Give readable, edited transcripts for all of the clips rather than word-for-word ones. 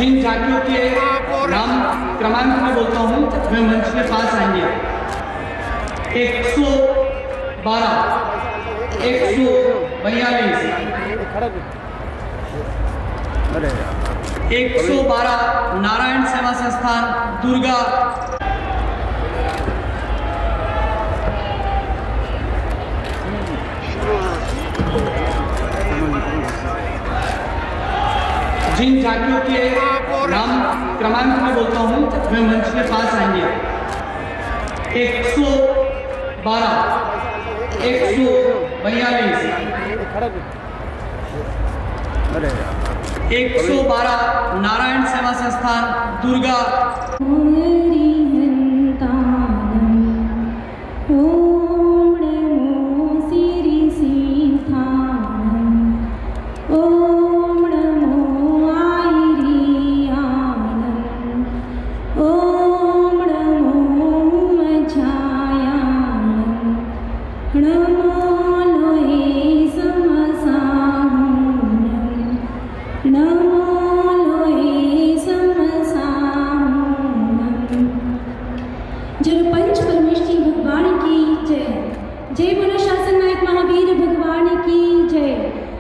जिन झांकियों के नाम क्रमांक में बोलता हूँ वे मंच के पास आएंगे। 112, 142, 112 नारायण सेवा संस्थान दुर्गा। जिन झांकियों के नाम क्रमांक में बोलता हूँ वे मंच के पास आएंगे। 112, 142, 112 नारायण सेवा संस्थान दुर्गा।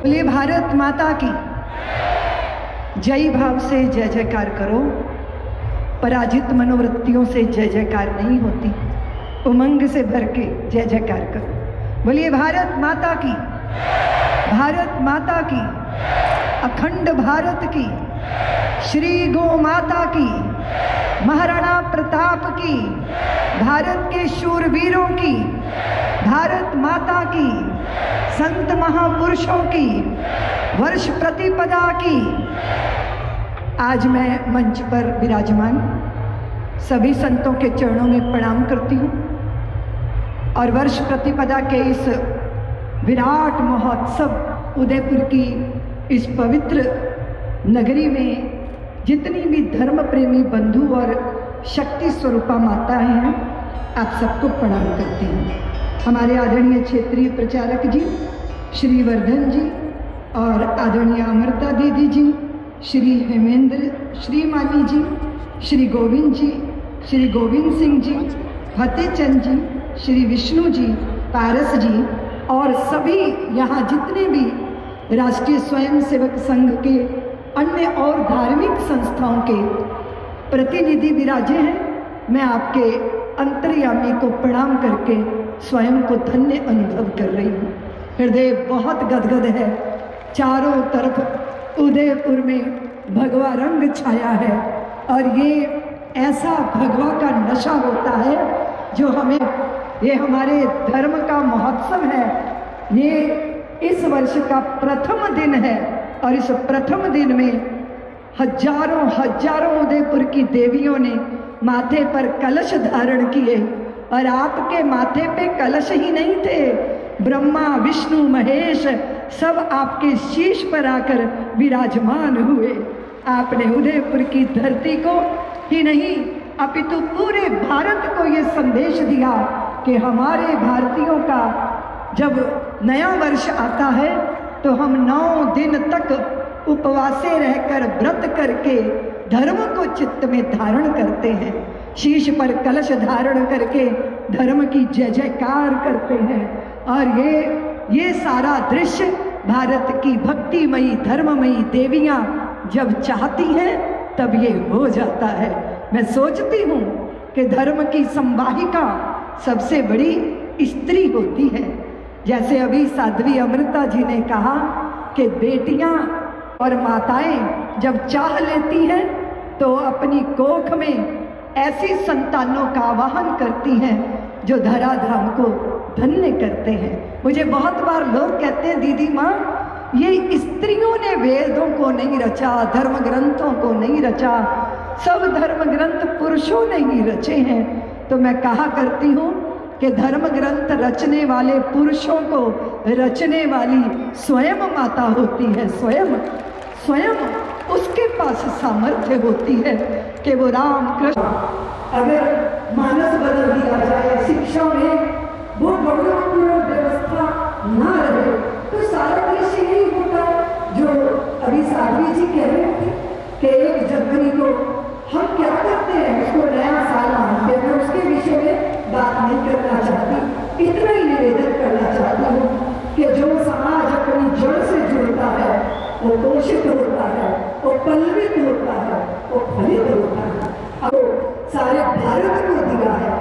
बोलिए भारत माता की जय भाव से जय जयकार करो। पराजित मनोवृत्तियों से जय जयकार नहीं होती, उमंग से भर के जय जयकार करो। बोलिए भारत माता की, भारत माता की, अखंड भारत की, श्री गौ माता की, महाराणा प्रताप की, भारत के शूरवीरों की, भारत माता की, संत महापुरुषों की वर्ष प्रतिपदा की। आज मैं मंच पर विराजमान सभी संतों के चरणों में प्रणाम करती हूँ और वर्ष प्रतिपदा के इस विराट महोत्सव उदयपुर की इस पवित्र नगरी में जितनी भी धर्म प्रेमी बंधु और शक्ति स्वरूपा माताएं हैं, आप सबको प्रणाम करती हूँ। हमारे आदरणीय क्षेत्रीय प्रचारक जी श्री वर्धन जी और आदरणीय अमृता दीदी जी, श्री हेमेंद्र श्री माली जी, श्री गोविंद जी, श्री गोविंद सिंह जी, फतेहचंद जी, श्री विष्णु जी, पारस जी और सभी यहाँ जितने भी राष्ट्रीय स्वयंसेवक संघ के अन्य और धार्मिक संस्थाओं के प्रतिनिधि विराजे हैं। मैं आपके अंतर्यामी को प्रणाम करके स्वयं को धन्य अनुभव कर रही हूँ। हृदय बहुत गदगद है। चारों तरफ उदयपुर में भगवा रंग छाया है और ये ऐसा भगवा का नशा होता है जो हमें, ये हमारे धर्म का महोत्सव है। ये इस वर्ष का प्रथम दिन है और इस प्रथम दिन में हजारों हजारों उदयपुर की देवियों ने माथे पर कलश धारण किए और आपके माथे पे कलश ही नहीं थे, ब्रह्मा विष्णु महेश सब आपके शीश पर आकर विराजमान हुए। आपने उदयपुर की धरती को ही नहीं अपितु पूरे भारत को ये संदेश दिया कि हमारे भारतीयों का जब नया वर्ष आता है तो हम 9 दिन तक उपवासे रहकर व्रत करके धर्म को चित्त में धारण करते हैं, शीश पर कलश धारण करके धर्म की जय जयकार करते हैं। और ये सारा दृश्य भारत की भक्तिमयी धर्ममयी देवियां जब चाहती हैं तब ये हो जाता है। मैं सोचती हूँ कि धर्म की संवाहिका सबसे बड़ी स्त्री होती है। जैसे अभी साध्वी अमृता जी ने कहा कि बेटियां और माताएं जब चाह लेती हैं तो अपनी कोख में ऐसी संतानों का आवाहन करती हैं जो धराधाम को धन्य करते हैं। मुझे बहुत बार लोग कहते हैं दीदी माँ ये स्त्रियों ने वेदों को नहीं रचा, धर्म ग्रंथों को नहीं रचा, सब धर्म ग्रंथ पुरुषों ने ही रचे हैं। तो मैं कहा करती हूँ कि धर्म ग्रंथ रचने वाले पुरुषों को रचने वाली स्वयं माता होती है। स्वयं उसके पास सामर्थ्य होती है कि वो राम कृष्ण, अगर मानस बदल दिया जाए, शिक्षा में वो गौरवपूर्ण व्यवस्था ना रहे तो सारा दृश्य यही होता जो अभी साध्वी जी कह रहे थे कि 1 जनवरी को हम क्या करते हैं, उसको नया साल मानते हैं। मैं उसके विषय में बात नहीं करना चाहती, इतना ही निवेदन करना चाहती हूँ कि जो समाज अपनी जड़ से जुड़ता है वो पोषित होता है, वो पल्लवित होता है, वो फलित होता है। अब सारे भारत को दिया है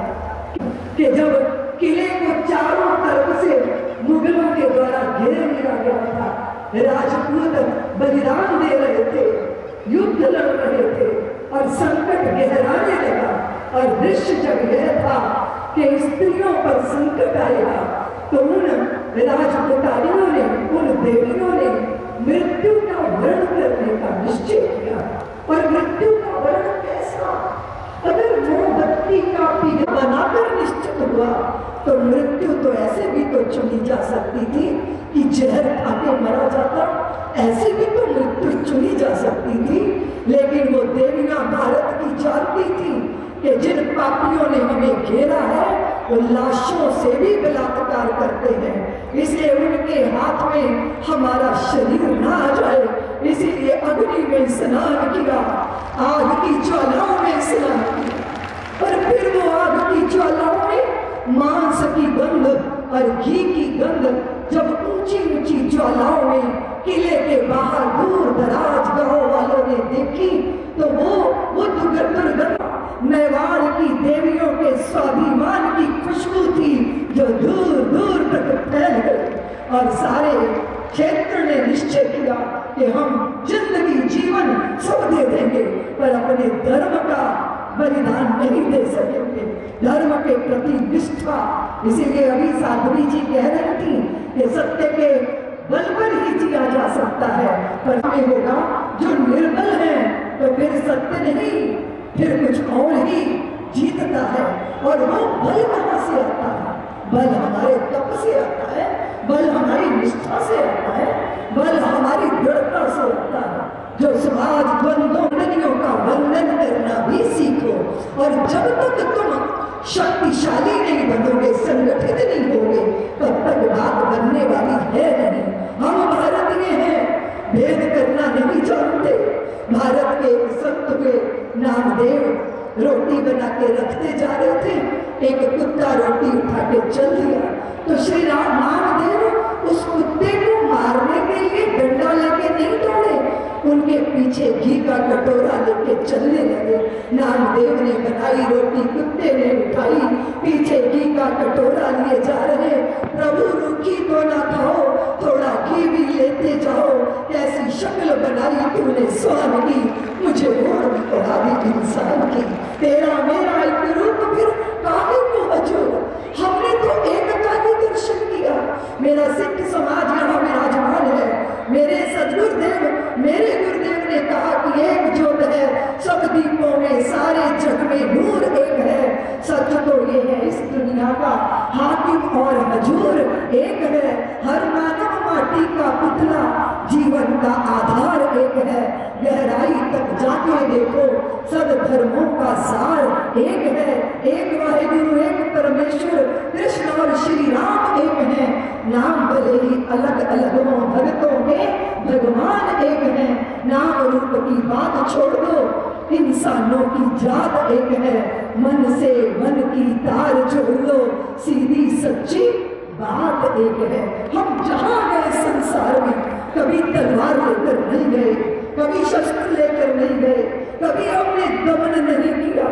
कि जब किले को चारों तरफ से मुगलों के द्वारा घेर लिया गया था, राजपूत बलिदान दे रहे थे, युद्ध लड़ रहे थे और संकट गहराने लगा। और दृश्य जब यह था कि स्त्रियों पर संकट आएगा, तो उन राजपुतानियों ने, उन देवियों ने मृत्यु का वर्ण करने का निश्चय किया। और मृत्यु का वर्ण कैसा? अगर मोमबत्ती का पीला बनाकर निश्चित हुआ तो मृत्यु तो ऐसे भी तो चुनी जा सकती थी कि जहर खाके मरा जाता, ऐसे भी तो मृत्यु चुनी जा सकती थी। लेकिन वो देवियां भारत की जानती थी कि जिन पापियों ने हमें घेरा है वो लाशों से भी बलात्कार करते हैं, इसलिए उनके हाथ में हमारा शरीर ना आ जाए, इसीलिए अग्नि में स्नान किया, आग की ज्वालाओं में स्नान किया। और फिर वो आग की ज्वालाओं में मांस की गंध और घी की गंध जब ऊंची ऊंची ज्वालाओं में किले के बाहर दूर दराज गांव वालों ने देखी, तो वो दुर्गंध मेवाड़ की देवियों के स्वाभिमान की खुशबू थी जो दूर दूर तक फैल गई। और सारे क्षेत्र ने निश्चय किया कि हम जिंदगी जीवन सब दे देंगे पर अपने धर्म का बलिदान नहीं दे सकेंगे, धर्म के प्रति निष्ठा। इसीलिए अभी साध्वी जी कह रही थी कि सत्य के बल पर ही जिया जा सकता है, पर हमें होगा जो निर्बल है तो फिर सत्य नहीं, फिर कुछ और ही जीतता है। और वो बल कहाँ से आता है? बल हमारे तप से आता है, बल हमारी निष्ठा से आता है, बल हमारी दृढ़ता से आता है। जो समाज द्वंद्वों का वंदन करना भी सीखो। और जब तक तुम शक्तिशाली नहीं बनोगे, संगठित नहीं होगे, तब तक बात बनने वाली है नहीं। हम भारतीय हैं, भेद करना नहीं जानते। भारत के एक संत हुए नामदेव रोटी बना के रखते जा रहे थे, एक कुत्ता रोटी उठा के चल दिया, तो श्री राम नामदेव उस कुत्ते को मारने के लिए डंडा लेके नहीं दौड़े, उनके पीछे घी का कटोरा लेके चलने लगे। नामदेव ने बनाई रोटी, कुत्ते ने उठाई, पीछे घी का कटोरा लिए जा रहे। प्रभु रुखी तो ना खाओ, थोड़ा घी भी लेते जाओ, कैसी शक्ल बनाई तूने स्वामी, मुझे और भी पढ़ा दी इंसान की। तेरा मेरा एक रूप फिर काहे को अजोड़, हमने तो एकता ही दर्शन किया। मेरा सिख समाज यहाँ विराजमान है। मेरे सदगुरुदेव, मेरे गुरुदेव ने कहा कि एक ज्योत है सब दीपों में, सारे जग में नूर एक है। सच तो ये है इस दुनिया का हाकिम और हजूर एक है। हर मानव माटी का पुतला, जीवन का आधार एक है। गहराई तक जाके देखो, सब धर्मों का सार एक है। एक वाहिगुरु, एक परमेश्वर, कृष्ण और श्री राम एक है। नाम भले ही अलग अलग हो, भक्तों में भगवान एक है। नाम रूप की बात छोड़ दो, इंसानों की जात एक है। मन से मन की तार जोड़ लो, सीधी सच्ची बात एक है। हम जहां गए संसार में, कभी तलवार लेकर नहीं गए, कभी शस्त्र लेकर नहीं गए, कभी हमने दमन नहीं किया।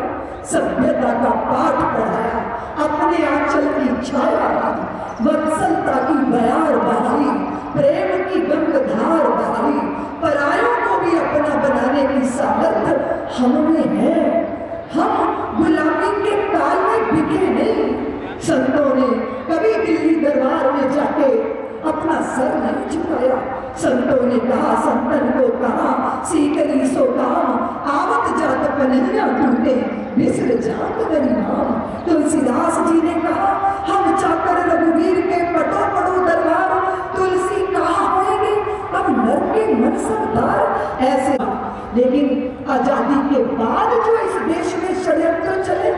सभ्यता का पाठ पढ़ाया, अपने आंचल की छाया की, वत्सलता की बयार बहाई, प्रेम की गंगधार बहाई, परायों को भी अपना बनाने की सामर्थ्य हमें है। हम गुलामी के काल में बिके नहीं। संतों ने कभी दिल्ली दरबार में जाके अपना सर नहीं झुकाया। संतों ने कहा, संतन को कहा, सीकरी सो काम, आवत जात पनहिया टूटे, मिस्र जात गरीबाम। तुलसीदास जी ने कहा, हम चाकर रघुवीर के पटो पड़ो दरबार, तुलसी कहाँ होएगी अब नर के मन सरदार। ऐसे लेकिन आजादी के बाद जो इस देश में षड्यंत्र चले,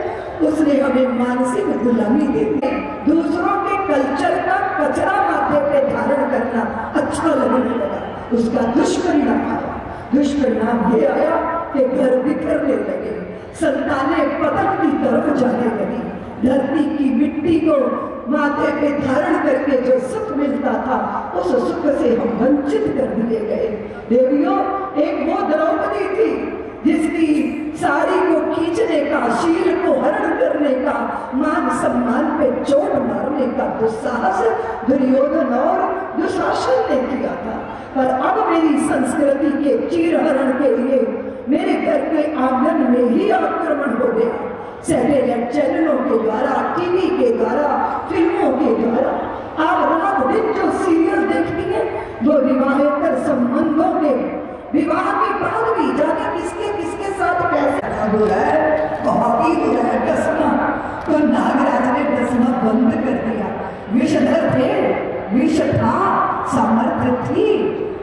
उसने हमें मानसिक गुलामी दे दी। दूसरों के कल्चर का कचरा माथे पे धारण करना अच्छा लगने लगा, उसका दुष्परिणाम आया। दुष्परिणाम ये आया कि घर बिखरने लगे, संतानें पतन की तरफ जाने लगी। धरती की मिट्टी को माथे पे धारण करके जो सुख मिलता था उस सुख से हम वंचित कर दिए गए। देवियों, एक वो द्रौपदी थी जिसकी साड़ी को खींचने का, शील को हरण करने का, मान सम्मान पे चोट मारने का दुस्साहस दुर्योधन और दुशासन ने किया था। पर अब मेरी संस्कृति के चीरहरण के लिए मेरे घर के आंगन में ही आक्रमण हो गया। सैटेलाइट चैनलों के द्वारा, टीवी के द्वारा, फिल्मों के द्वारा आप रात दिन जो सीरियल देखती हैं वो विवाहेतर संबंधों के, विवाह के बाद भी जाने किसके किसके साथ कैसे हो रहा है, हॉकी हो रहा है, डसना। तो नागराज ने डसना बंद कर दिया। विषधर थे, विष था, सामर्थ्य थी,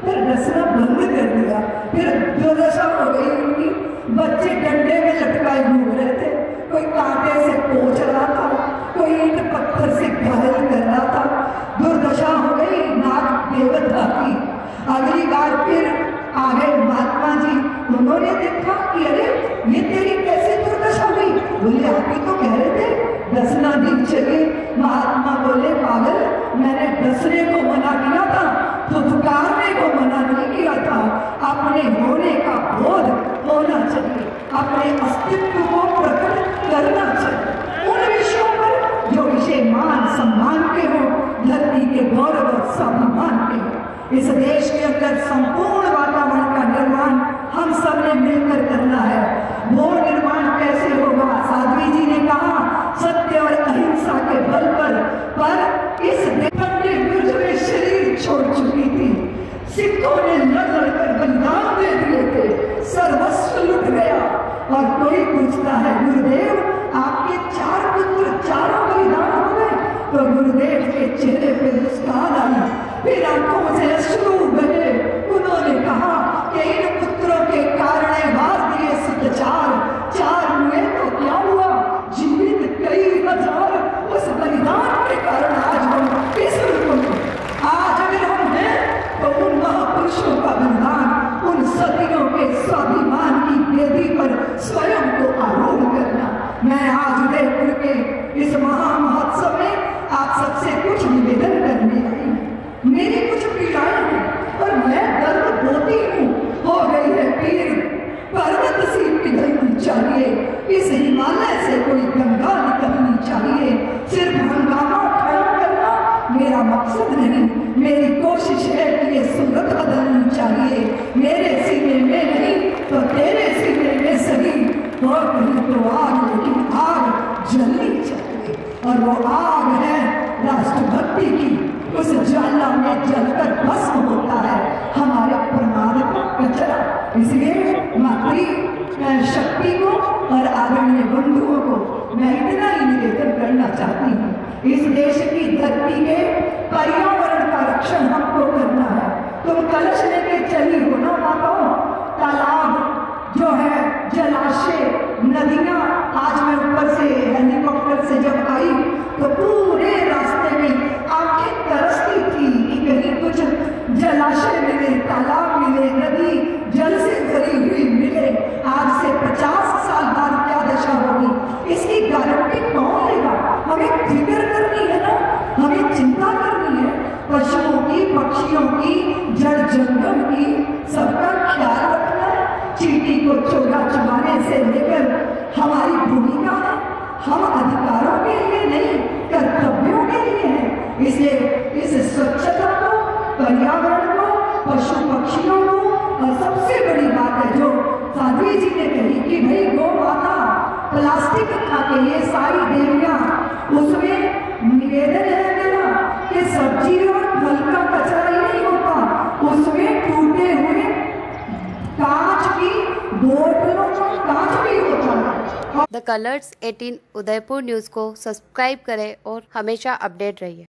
पर डसना बंद कर दिया। फिर दुर्दशा हो गई उनकी। बच्चे डंडे में लटकाए घूम रहे थे, कोई कांटे से पोंछ रहा था, कोई ईंट पत्थर से घायल कर रहा था। दुर्दशा हो गई नाग देवता की। अगली बार फिर आ गए महात्मा जी, उन्होंने देखा कि अरे ये तेरी कैसे दुर्दशा हुई? बोले आप ही तो कह रहे थे डसना नहीं चाहिए। महात्मा बोले पागल, मैंने डसने को मना किया था, फुफकारने को मना नहीं किया था। अपने होने का बोध होना चाहिए, अपने अस्तित्व को प्रकट करना चाहिए। उन विषयों पर जो विषय मान सम्मान के हो, धरती के गौरव और स्वाभिमान के हो। इस देश के अंदर संपूर्ण वातावरण का निर्माण हम सब ने मिलकर करना है। वो निर्माण कैसे होगा? साध्वी जी ने कहा सत्य और अहिंसा के बल पर इस ने युद्ध में शरीर छोड़ चुकी थी। सिखों ने लड़ लड़कर बलिदान दे दिए थे, सर्वस्व लुट गया। और कोई पूछता है गुरुदेव आपके 4 पुत्र चारों बलिदान हो गए? तो गुरुदेव के चेहरे पे मुस्कान आई, फिर आंखों से अश्रु बहे। उन्होंने कहा कि इन पुत्रों के कारण मार दिए सुत चार हुए तो क्या हुआ, जीवित कई हजार। उस बलिदान के कारण आज हम इस रूप में, आज अगर हम हैं तो उन महापुरुषों का बलिदान, उन सदियों के स्वाभिमान की वेदी पर स्वयं को आरूढ़ करना। मैं आज उदयपुर के इस महामहोत्सव में आप सबसे कुछ निवेदन करने आई। मेरी कुछ पीड़ाएं हैं और मैं दर्द बोती हूँ। हो गई है पीर, पर्वत सी पिघलनी चाहिए, इस हिमालय से कोई गंगा निकलनी चाहिए। सिर्फ हंगामा खड़ा करना मेरा मकसद नहीं, मेरी कोशिश है कि ये सूरत बदलनी चाहिए। मेरे सीने में नहीं तो तेरे सीने में सही, और कहीं तो आग, लेकिन आग जलनी चाहिए। और वो आग है राष्ट्रभक्ति की। उस ज्वाला में जलकर भस्म होता है हमारे प्रमाद का कचरा। इसलिए मातृ शक्ति को और आदरणीय बंधुओं को मैं इतना ही निवेदन करना चाहती हूँ, इस देश की धरती के पर्यावरण का रक्षण हमको करना है। तुम कलश लेके चली हो ना माताओं, तालाब जो है, जलाशय, नदियां। आज मैं ऊपर से हेलीकॉप्टर से जब आई तो पूरे रास्ते में आंखें तरसती थी कि कहीं कुछ जलाशय मिले, तालाब मिले, नदी जल से भरी हुई मिले। आज से 50 साल बाद क्या दशा होगी इसकी गारंटी कौन लेगा? हमें फिक्र करनी है ना, हमें चिंता करनी है पशुओं की, पक्षियों की, जड़ जंगल की, सबका ख्याल रखना है। चींटी को चोगा चुराने से लेकर हमारी भूमिका है। हम अधिकारों के लिए नहीं, कर्तव्यों के लिए है। इसलिए इस स्वच्छता को, पर्यावरण को, पशु पक्षियों को, और सबसे बड़ी बात है जो साध्वी जी ने कही कि भाई गौ माता प्लास्टिक खा के ये सारी देवियां, उसमें निवेदन है मेरा कि सब्जी और फल का कचरा ही नहीं होता, उसमें टूटे हुए कांच की बोतलों का कांच भी होता है। द कलर्स 18 उदयपुर न्यूज़ को सब्सक्राइब करें और हमेशा अपडेट रहिए।